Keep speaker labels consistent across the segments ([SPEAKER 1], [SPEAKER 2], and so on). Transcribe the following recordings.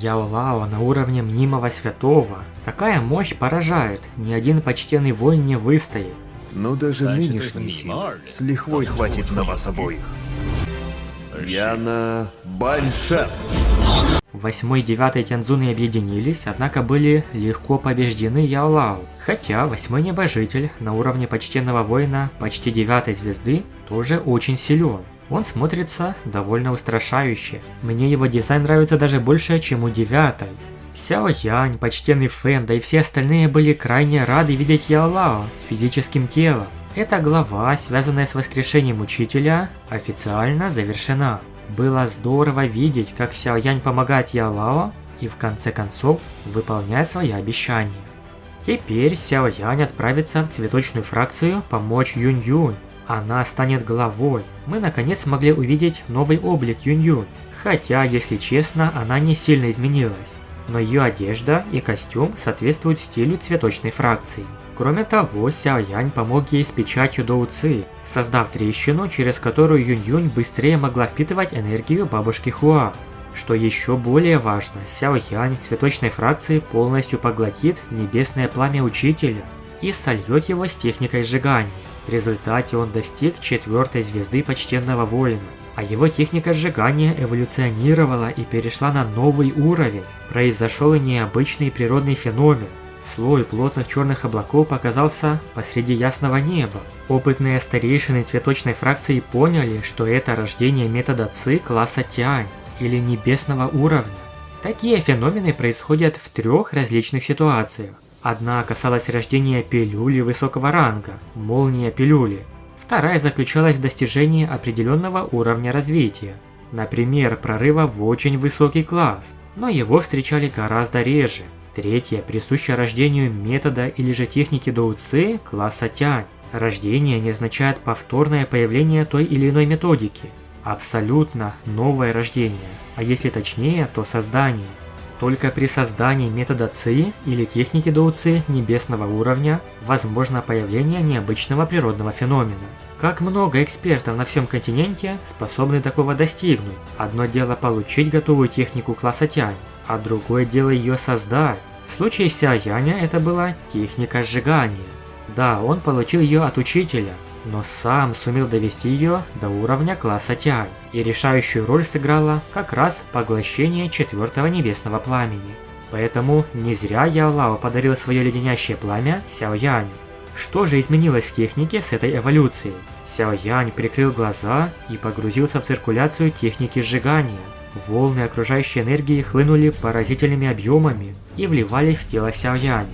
[SPEAKER 1] Яо Лао на уровне мнимого святого. Такая мощь поражает, ни один почтенный воин не выстоит.
[SPEAKER 2] Но даже нынешней силы с лихвой хватит на вас обоих. Я на Баньшен.
[SPEAKER 1] 8 и 9 Тяньцзуны объединились, однако были легко побеждены Яо Лао. Хотя 8 небожитель на уровне почтенного воина почти 9 звезды тоже очень силен. Он смотрится довольно устрашающе. Мне его дизайн нравится даже больше, чем у 9. Сяо Янь, почтенный Фэн, да и все остальные были крайне рады видеть Яо Лао с физическим телом. Эта глава, связанная с воскрешением учителя, официально завершена. Было здорово видеть, как Сяо Янь помогает Яо Лао и в конце концов выполняет свои обещания. Теперь Сяо Янь отправится в цветочную фракцию помочь Юнь Юнь. Она станет главой. Мы наконец смогли увидеть новый облик Юнь Юнь. Хотя, если честно, она не сильно изменилась. Но ее одежда и костюм соответствуют стилю цветочной фракции. Кроме того, Сяо Янь помог ей с печатью Доу Ци, создав трещину, через которую Юнь Юнь быстрее могла впитывать энергию бабушки Хуа. Что еще более важно, Сяо Янь в цветочной фракции полностью поглотит небесное пламя учителя и сольет его с техникой сжигания. В результате он достиг 4-й звезды почтенного воина, а его техника сжигания эволюционировала и перешла на новый уровень. Произошел необычный природный феномен. Слой плотных черных облаков показался посреди ясного неба. Опытные старейшины цветочной фракции поняли, что это рождение метода Ци класса Тянь, или небесного уровня. Такие феномены происходят в 3 различных ситуациях. Одна касалась рождения пилюли высокого ранга, молния пилюли. Вторая заключалась в достижении определенного уровня развития, например, прорыва в очень высокий класс, но его встречали гораздо реже. Третья присуща рождению метода или же техники Доу Ци класса Тянь. Рождение не означает повторное появление той или иной методики. Абсолютно новое рождение, а если точнее, то создание. Только при создании метода Ци или техники Доу Ци небесного уровня возможно появление необычного природного феномена. Как много экспертов на всем континенте способны такого достигнуть. Одно дело получить готовую технику класса Тянь, а другое дело ее создать. В случае Сяо Яня это была техника сжигания. Да, он получил ее от учителя, но сам сумел довести ее до уровня класса Тянь, и решающую роль сыграло как раз поглощение 4-го небесного пламени. Поэтому не зря Яо Лао подарил свое леденящее пламя Сяо Яню. Что же изменилось в технике с этой эволюцией? Сяо Янь прикрыл глаза и погрузился в циркуляцию техники сжигания. Волны окружающей энергии хлынули поразительными объемами и вливались в тело Сяо Яня.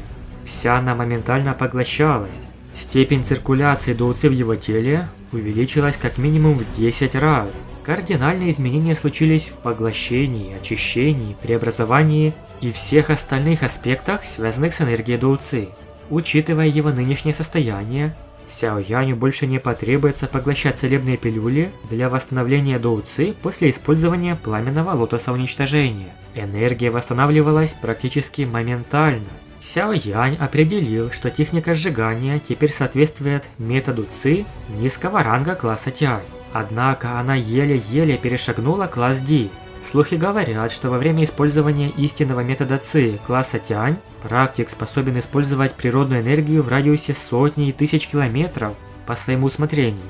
[SPEAKER 1] Вся она моментально поглощалась. Степень циркуляции Доу Ци в его теле увеличилась как минимум в 10 раз. Кардинальные изменения случились в поглощении, очищении, преобразовании и всех остальных аспектах, связанных с энергией Доу Ци. Учитывая его нынешнее состояние, Сяо Яню больше не потребуется поглощать целебные пилюли для восстановления Доу Ци после использования пламенного лотоса уничтожения. Энергия восстанавливалась практически моментально. Сяо Янь определил, что техника сжигания теперь соответствует методу Ци низкого ранга класса Тянь. Однако она еле-еле перешагнула класс Ди. Слухи говорят, что во время использования истинного метода Ци класса Тянь практик способен использовать природную энергию в радиусе сотни и тысяч километров по своему усмотрению.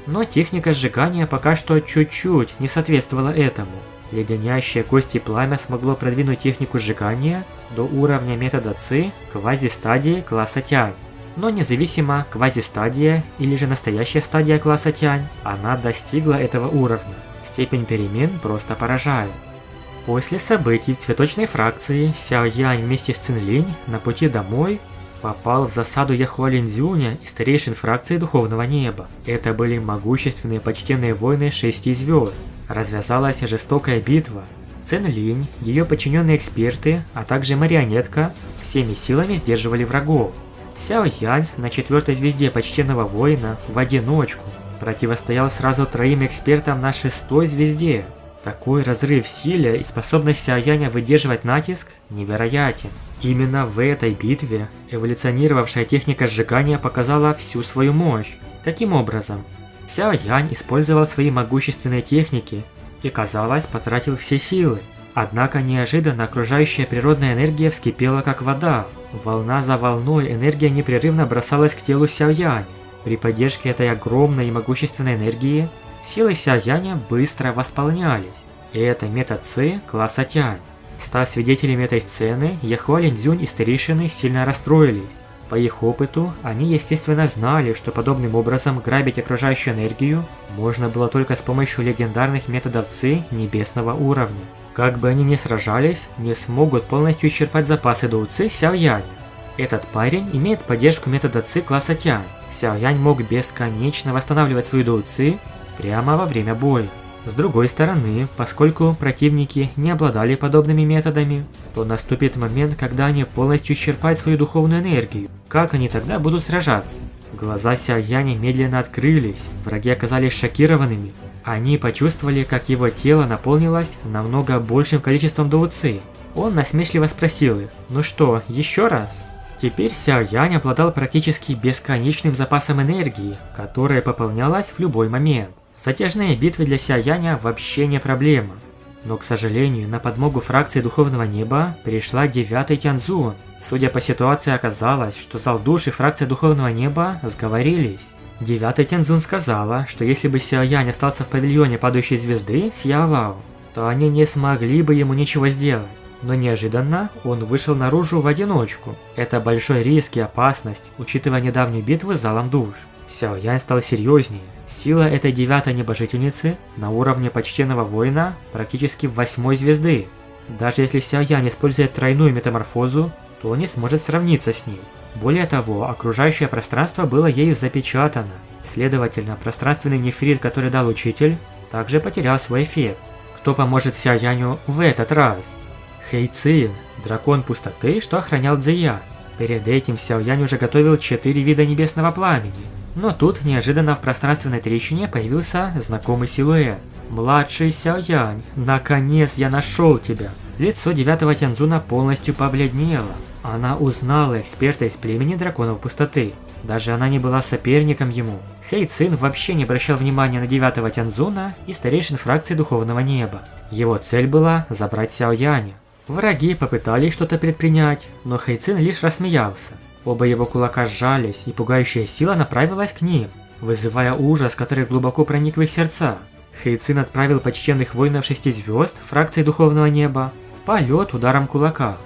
[SPEAKER 1] Но техника сжигания пока что чуть-чуть не соответствовала этому. Леденящее кости пламя смогло продвинуть технику сжигания до уровня метода Ци квази-стадии класса Тянь. Но независимо квази-стадия или же настоящая стадия класса Тянь, она достигла этого уровня. Степень перемен просто поражает. После событий в цветочной фракции Сяо Янь вместе с Цин Линь на пути домой попал в засаду Яхуа Линзюня и старейшин фракции Духовного Неба. Это были могущественные почтенные воины 6 звезд. Развязалась жестокая битва. Цин Линь, ее подчиненные эксперты, а также марионетка всеми силами сдерживали врагов. Сяо Янь на 4-й звезде почтенного воина в одиночку противостоял сразу 3 экспертам на 6-й звезде. Такой разрыв в силе и способность Сяо Яня выдерживать натиск невероятен. Именно в этой битве эволюционировавшая техника сжигания показала всю свою мощь. Каким образом? Сяо Янь использовал свои могущественные техники и, казалось, потратил все силы. Однако неожиданно окружающая природная энергия вскипела как вода. Волна за волной энергия непрерывно бросалась к телу Сяояня. При поддержке этой огромной и могущественной энергии силы Сяояня быстро восполнялись. И это метод Ци класса Тянь. Став свидетелями этой сцены, Яхуа Линьцзюнь и старейшины сильно расстроились. По их опыту, они естественно знали, что подобным образом грабить окружающую энергию можно было только с помощью легендарных методов Ци небесного уровня. Как бы они ни сражались, не смогут полностью исчерпать запасы Доу Ци Сяояня. Этот парень имеет поддержку метода Ци класса Тянь. Сяоянь мог бесконечно восстанавливать свою Доу Ци прямо во время боя. С другой стороны, поскольку противники не обладали подобными методами, то наступит момент, когда они полностью исчерпают свою духовную энергию. Как они тогда будут сражаться? Глаза Сяояня медленно открылись, враги оказались шокированными. Они почувствовали, как его тело наполнилось намного большим количеством Доу Ци. Он насмешливо спросил их: «Ну что, еще раз?» Теперь Сяоянь обладал практически бесконечным запасом энергии, которая пополнялась в любой момент. Затяжные битвы для Сяояня вообще не проблема. Но, к сожалению, на подмогу фракции Духовного Неба пришла 9-й Тяньцзун. Судя по ситуации, оказалось, что зал душ и фракция Духовного Неба сговорились. 9-й Тяньцзун сказала, что если бы Сяоянь остался в павильоне падающей звезды с Яолао, то они не смогли бы ему ничего сделать. Но неожиданно он вышел наружу в одиночку. Это большой риск и опасность, учитывая недавнюю битву с залом душ. Сяоянь стал серьезнее. Сила этой 9-й небожительницы на уровне почтенного воина практически 8-й звезды. Даже если Сяоянь использует тройную метаморфозу, то он не сможет сравниться с ней. Более того, окружающее пространство было ею запечатано. Следовательно, пространственный нефрит, который дал учитель, также потерял свой эффект. Кто поможет Сяояню в этот раз? Хэй Цин, дракон пустоты, что охранял Цзиян. Перед этим Сяоянь уже готовил 4 вида небесного пламени. Но тут неожиданно в пространственной трещине появился знакомый силуэт. «Младший Сяоянь, наконец я нашел тебя!» Лицо 9-го Тяньцзуна полностью побледнело. Она узнала эксперта из племени драконов пустоты. Даже она не была соперником ему. Хэй Цин вообще не обращал внимания на 9-го Тяньцзуна и старейшин фракции Духовного Неба. Его цель была забрать Сяояня. Враги попытались что-то предпринять, но Хэй Цин лишь рассмеялся. Оба его кулака сжались, и пугающая сила направилась к ним, вызывая ужас, который глубоко проник в их сердца. Хэй Цин отправил почтенных воинов 6 звезд фракции Духовного Неба в полет ударом кулака.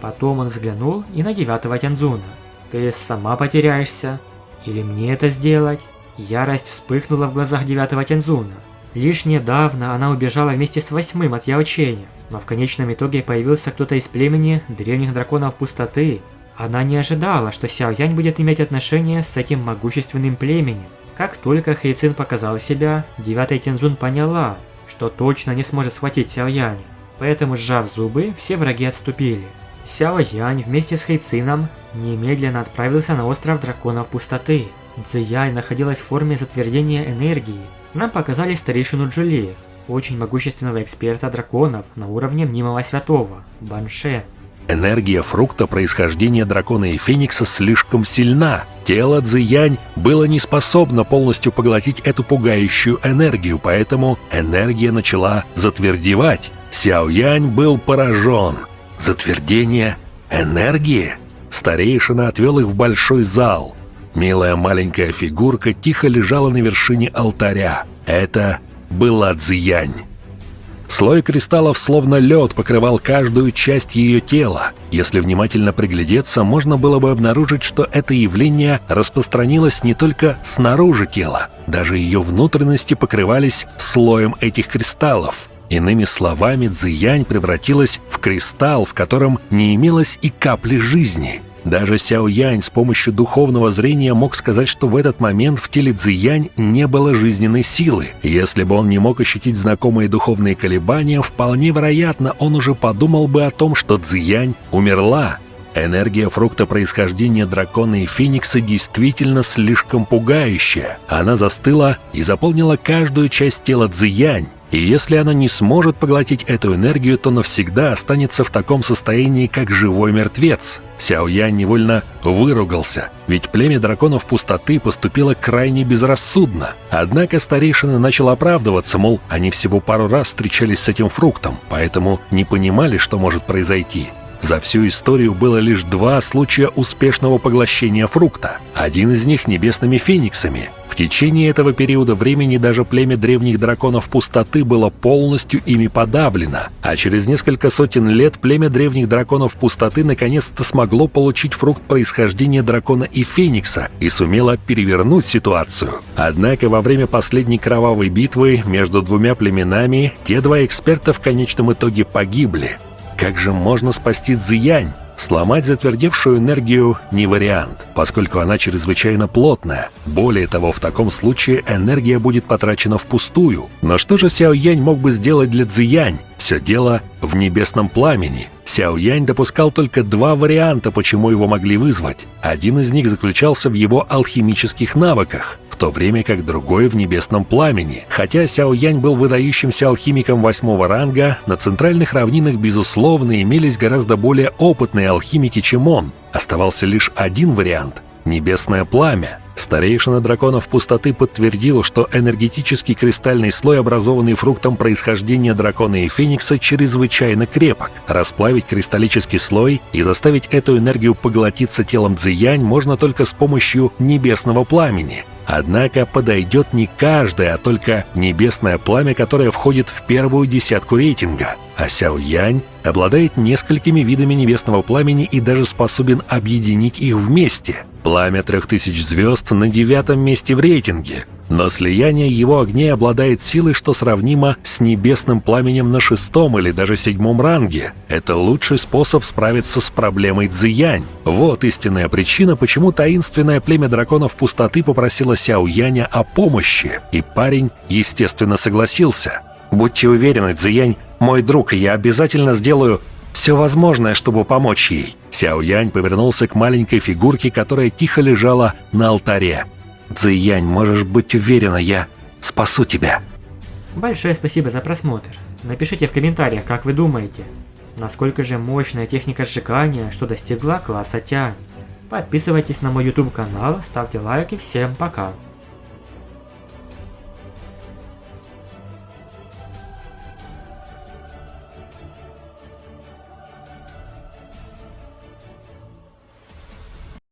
[SPEAKER 1] Потом он взглянул и на 9-го Тяньцзуна. «Ты сама потеряешься? Или мне это сделать?» Ярость вспыхнула в глазах 9-го Тяньцзуна. Лишь недавно она убежала вместе с 8-м от Яо Ченя, но в конечном итоге появился кто-то из племени древних драконов пустоты. Она не ожидала, что Сяоянь будет иметь отношение с этим могущественным племенем. Как только Хэй Цин показал себя, 9-й Тяньцзун поняла, что точно не сможет схватить Сяояня. Поэтому, сжав зубы, все враги отступили. Сяоянь вместе с Хэй Цином немедленно отправился на остров драконов пустоты. Цзиян находилась в форме затвердения энергии. Нам показали старейшину Джули, очень могущественного эксперта драконов на уровне мнимого святого, Банше.
[SPEAKER 3] Энергия фрукта происхождения дракона и феникса слишком сильна. Тело Цзиянь было не способно полностью поглотить эту пугающую энергию, поэтому энергия начала затвердевать. Сяоянь был поражен. Затвердение энергии? Старейшина отвел их в большой зал. Милая маленькая фигурка тихо лежала на вершине алтаря. Это была Цзиянь. Слой кристаллов, словно лед, покрывал каждую часть ее тела. Если внимательно приглядеться, можно было бы обнаружить, что это явление распространилось не только снаружи тела. Даже ее внутренности покрывались слоем этих кристаллов. Иными словами, Цзиянь превратилась в кристалл, в котором не имелось и капли жизни. Даже Сяоянь с помощью духовного зрения мог сказать, что в этот момент в теле Цзиянь не было жизненной силы. Если бы он не мог ощутить знакомые духовные колебания, вполне вероятно, он уже подумал бы о том, что Цзиянь умерла. Энергия фрукта происхождения дракона и феникса действительно слишком пугающая. Она застыла и заполнила каждую часть тела Цзиянь. И если она не сможет поглотить эту энергию, то навсегда останется в таком состоянии, как живой мертвец. Сяо Янь невольно выругался, ведь племя драконов пустоты поступило крайне безрассудно. Однако старейшина начал оправдываться, мол, они всего пару раз встречались с этим фруктом, поэтому не понимали, что может произойти. За всю историю было лишь 2 случая успешного поглощения фрукта, один из них небесными фениксами. В течение этого периода времени даже племя древних драконов пустоты было полностью ими подавлено, а через несколько сотен лет племя древних драконов пустоты наконец-то смогло получить фрукт происхождения дракона и феникса и сумело перевернуть ситуацию. Однако во время последней кровавой битвы между 2 племенами те 2 эксперта в конечном итоге погибли. Как же можно спасти Цзиянь? Сломать затвердевшую энергию не вариант, поскольку она чрезвычайно плотная. Более того, в таком случае энергия будет потрачена впустую. Но что же Сяо Янь мог бы сделать для Цзиянь? Все дело в небесном пламени. Сяо Янь допускал только 2 варианта, почему его могли вызвать. Один из них заключался в его алхимических навыках, в то время как другой в небесном пламени. Хотя Сяо Янь был выдающимся алхимиком 8-го ранга, на центральных равнинах, безусловно, имелись гораздо более опытные алхимики, чем он. Оставался лишь один вариант – небесное пламя. Старейшина драконов пустоты подтвердил, что энергетический кристальный слой, образованный фруктом происхождения дракона и феникса, чрезвычайно крепок. Расплавить кристаллический слой и заставить эту энергию поглотиться телом Цзиянь можно только с помощью небесного пламени. Однако подойдет не каждое, а только небесное пламя, которое входит в первую десятку рейтинга. А Сяо Янь обладает несколькими видами небесного пламени и даже способен объединить их вместе. Пламя 3000 звезд на 9-м месте в рейтинге. Но слияние его огней обладает силой, что сравнимо с небесным пламенем на 6-м или даже 7-м ранге. Это лучший способ справиться с проблемой Цзиянь. Вот истинная причина, почему таинственное племя драконов пустоты попросило Сяо Яня о помощи. И парень, естественно, согласился. «Будьте уверены, Цзиянь мой друг, и я обязательно сделаю все возможное, чтобы помочь ей». Сяо Янь повернулся к маленькой фигурке, которая тихо лежала на алтаре. «Цзиянь, можешь быть уверена, я спасу тебя».
[SPEAKER 1] Большое спасибо за просмотр. Напишите в комментариях, как вы думаете, насколько же мощная техника сжигания, что достигла класса Тянь. Подписывайтесь на мой YouTube канал, ставьте лайк и всем пока.